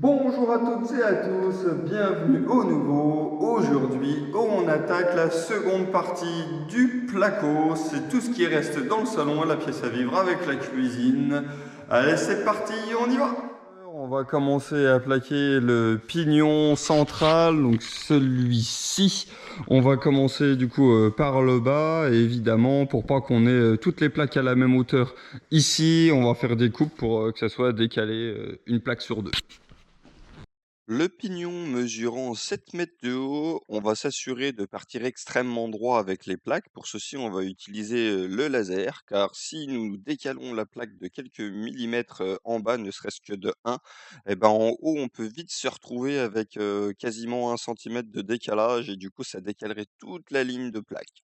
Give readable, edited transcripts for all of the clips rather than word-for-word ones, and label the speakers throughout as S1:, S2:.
S1: Bonjour à toutes et à tous, bienvenue au nouveau. Aujourd'hui, on attaque la seconde partie du placo. C'est tout ce qui reste dans le salon, la pièce à vivre avec la cuisine. Allez, c'est parti, on y va. On va commencer à plaquer le pignon central, donc celui-ci. On va commencer du coup par le bas, et évidemment pour pas qu'on ait toutes les plaques à la même hauteur. Ici, on va faire des coupes pour que ça soit décalé une plaque sur deux.
S2: Le pignon mesurant 7 mètres de haut, on va s'assurer de partir extrêmement droit avec les plaques. Pour ceci, on va utiliser le laser, car si nous décalons la plaque de quelques millimètres en bas, ne serait-ce que de 1, eh ben, en haut, on peut vite se retrouver avec quasiment 1 centimètre de décalage, et du coup, ça décalerait toute la ligne de plaque.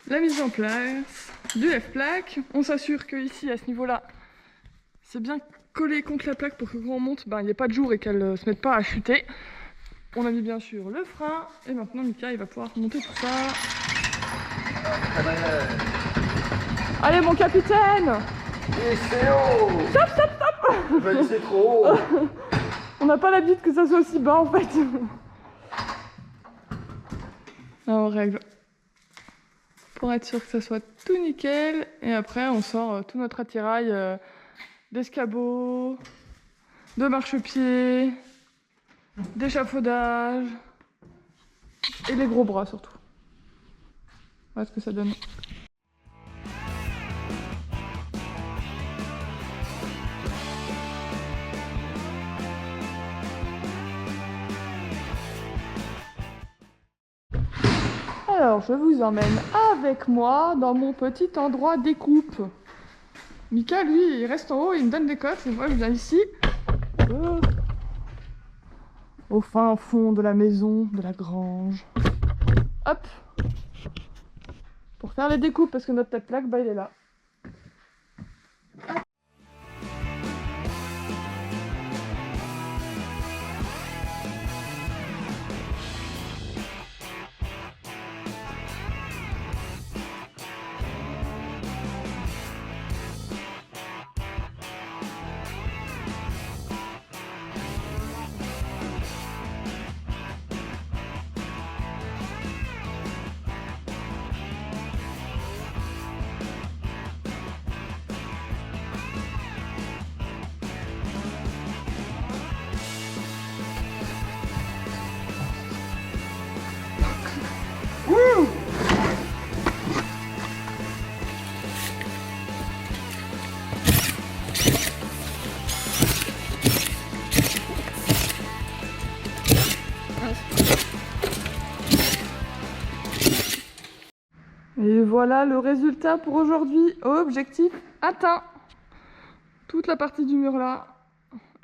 S3: La mise en place du F-plaque. On s'assure que ici, à ce niveau-là, c'est bien collé contre la plaque pour que quand on monte, il n'y ait pas de jour et qu'elle ne se mette pas à chuter. On a mis bien sûr le frein et maintenant Mika il va pouvoir monter tout ça. Allez mon capitaine!
S1: Et c'est haut!
S3: Stop, stop, stop!
S1: Ben, c'est trop haut!
S3: On n'a pas l'habitude que ça soit aussi bas en fait. Là on règle pour être sûr que ça soit tout nickel et après on sort tout notre attirail d'escabeau, de marchepied, d'échafaudage et les gros bras surtout. Voilà ce que ça donne. Alors je vous emmène avec moi dans mon petit endroit découpe. Mika lui il reste en haut, il me donne des cotes et moi je viens ici. Au fin fond de la maison, de la grange. Hop! Pour faire les découpes, parce que notre tête plaque, il est là. Hop. Et voilà le résultat pour aujourd'hui. Objectif atteint. Toute la partie du mur là.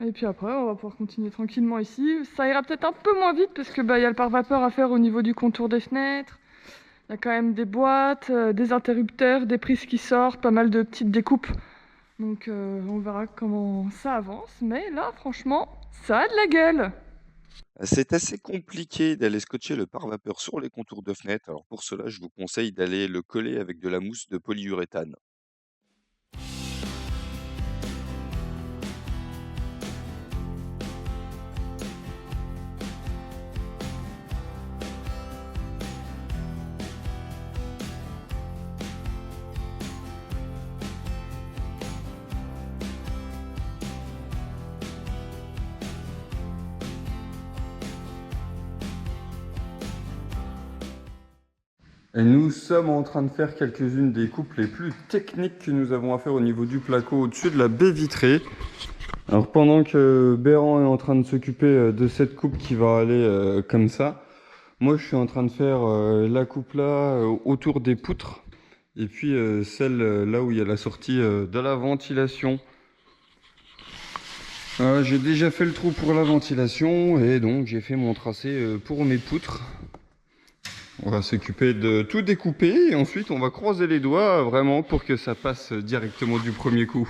S3: Et puis après, on va pouvoir continuer tranquillement ici. Ça ira peut-être un peu moins vite parce que y a le pare-vapeur à faire au niveau du contour des fenêtres. Il y a quand même des boîtes, des interrupteurs, des prises qui sortent, pas mal de petites découpes. Donc on verra comment ça avance. Mais là, franchement, ça a de la gueule.
S2: C'est assez compliqué d'aller scotcher le pare-vapeur sur les contours de fenêtre. Alors pour cela, je vous conseille d'aller le coller avec de la mousse de polyuréthane.
S1: Et nous sommes en train de faire quelques-unes des coupes les plus techniques que nous avons à faire au niveau du placo au-dessus de la baie vitrée. Alors pendant que Béran est en train de s'occuper de cette coupe qui va aller comme ça, moi je suis en train de faire la coupe là autour des poutres et puis celle là où il y a la sortie de la ventilation. J'ai déjà fait le trou pour la ventilation et donc j'ai fait mon tracé pour mes poutres. On va s'occuper de tout découper et ensuite on va croiser les doigts vraiment pour que ça passe directement du premier coup.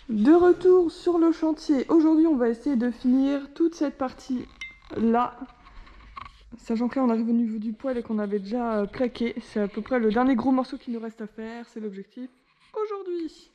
S3: De retour sur le chantier, aujourd'hui on va essayer de finir toute cette partie là, sachant que là on arrive au niveau du poêle et qu'on avait déjà plaqué, c'est à peu près le dernier gros morceau qui nous reste à faire, c'est l'objectif aujourd'hui.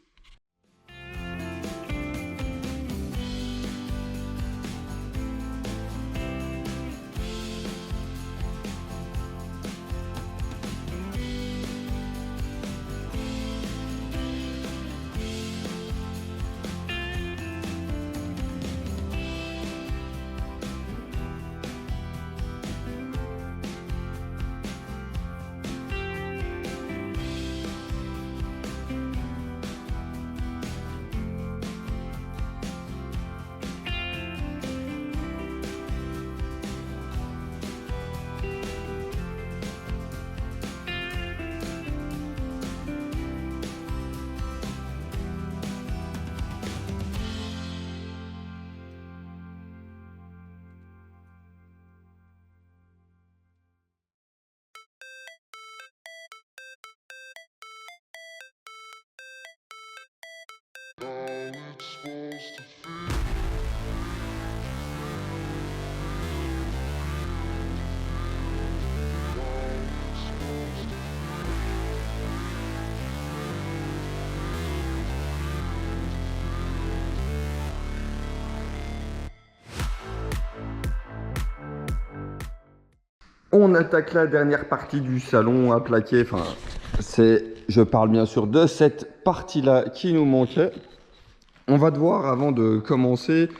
S1: On attaque la dernière partie du salon à plaquer, je parle bien sûr de cette partie-là qui nous manquait. On va devoir, avant de commencer,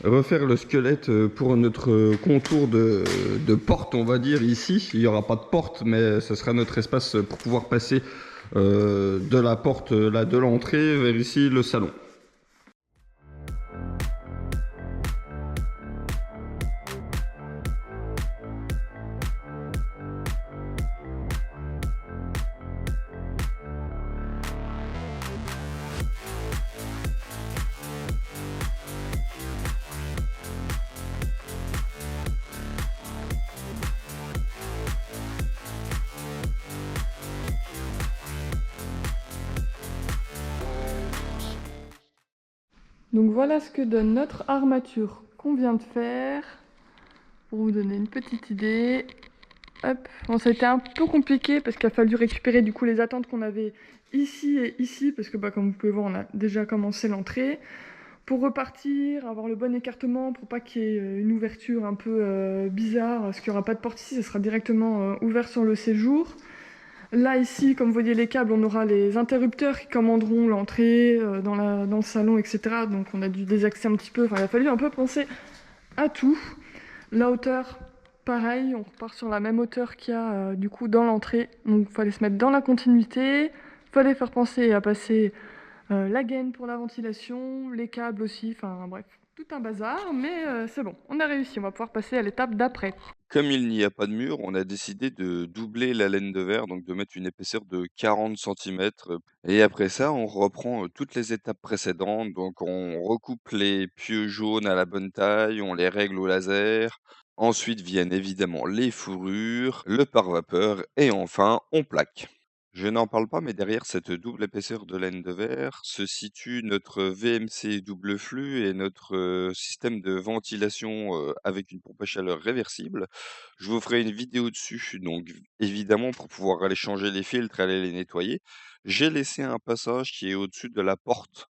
S1: refaire le squelette pour notre contour de porte, on va dire, ici. Il n'y aura pas de porte, mais ce sera notre espace pour pouvoir passer de la porte là, de l'entrée vers ici, le salon.
S3: Donc voilà ce que donne notre armature qu'on vient de faire, pour vous donner une petite idée. Hop. Bon, ça a été un peu compliqué parce qu'il a fallu récupérer du coup les attentes qu'on avait ici et ici, parce que comme vous pouvez voir on a déjà commencé l'entrée. Pour repartir, avoir le bon écartement pour pas qu'il y ait une ouverture un peu bizarre, parce qu'il n'y aura pas de porte ici, ça sera directement ouvert sur le séjour. Là, ici, comme vous voyez les câbles, on aura les interrupteurs qui commanderont l'entrée dans le salon, etc. Donc on a dû désaxer un petit peu. Enfin, il a fallu un peu penser à tout. La hauteur, pareil, on repart sur la même hauteur qu'il y a du coup dans l'entrée. Donc il fallait se mettre dans la continuité. Il fallait faire penser à passer la gaine pour la ventilation, les câbles aussi, enfin bref, tout un bazar, mais c'est bon, on a réussi, on va pouvoir passer à l'étape d'après.
S2: Comme il n'y a pas de mur, on a décidé de doubler la laine de verre, donc de mettre une épaisseur de 40 centimètres. Et après ça, on reprend toutes les étapes précédentes. Donc on recoupe les pieux jaunes à la bonne taille, on les règle au laser. Ensuite viennent évidemment les fourrures, le pare-vapeur et enfin on plaque. Je n'en parle pas, mais derrière cette double épaisseur de laine de verre se situe notre VMC double flux et notre système de ventilation avec une pompe à chaleur réversible. Je vous ferai une vidéo dessus, donc évidemment pour pouvoir aller changer les filtres, aller les nettoyer. J'ai laissé un passage qui est au-dessus de la porte.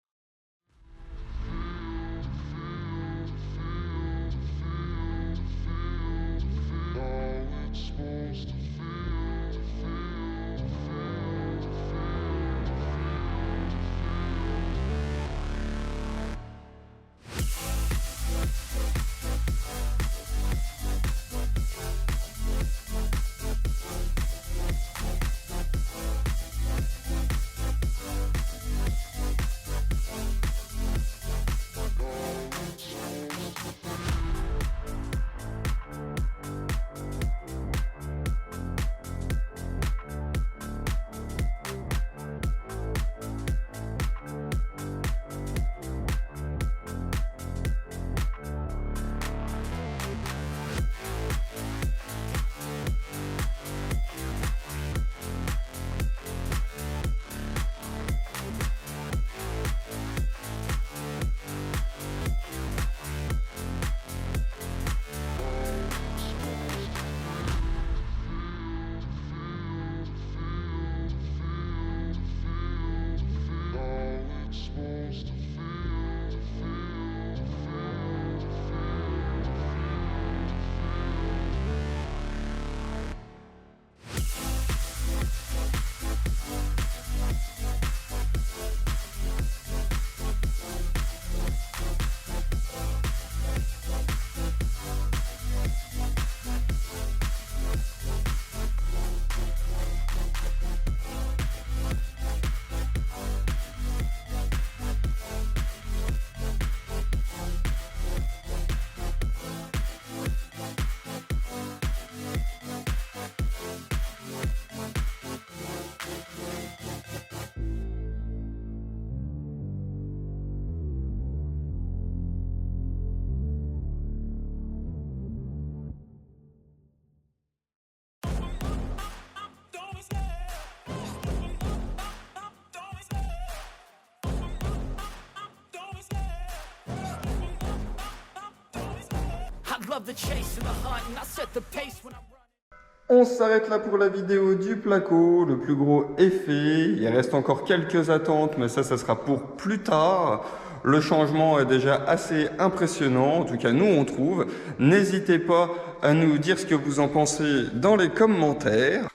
S1: On s'arrête là pour la vidéo du placo, le plus gros est fait. Il reste encore quelques attentes, mais ça sera pour plus tard. Le changement est déjà assez impressionnant, en tout cas nous on trouve. N'hésitez pas à nous dire ce que vous en pensez dans les commentaires.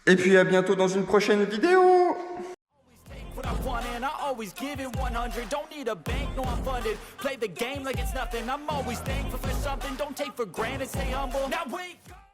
S1: Et puis à bientôt dans une prochaine vidéo.
S4: What I want and I always give it 100. Don't need a bank, no I'm funded. Play the game like it's nothing. I'm always thankful for something. Don't take for granted, stay humble. Now wake up.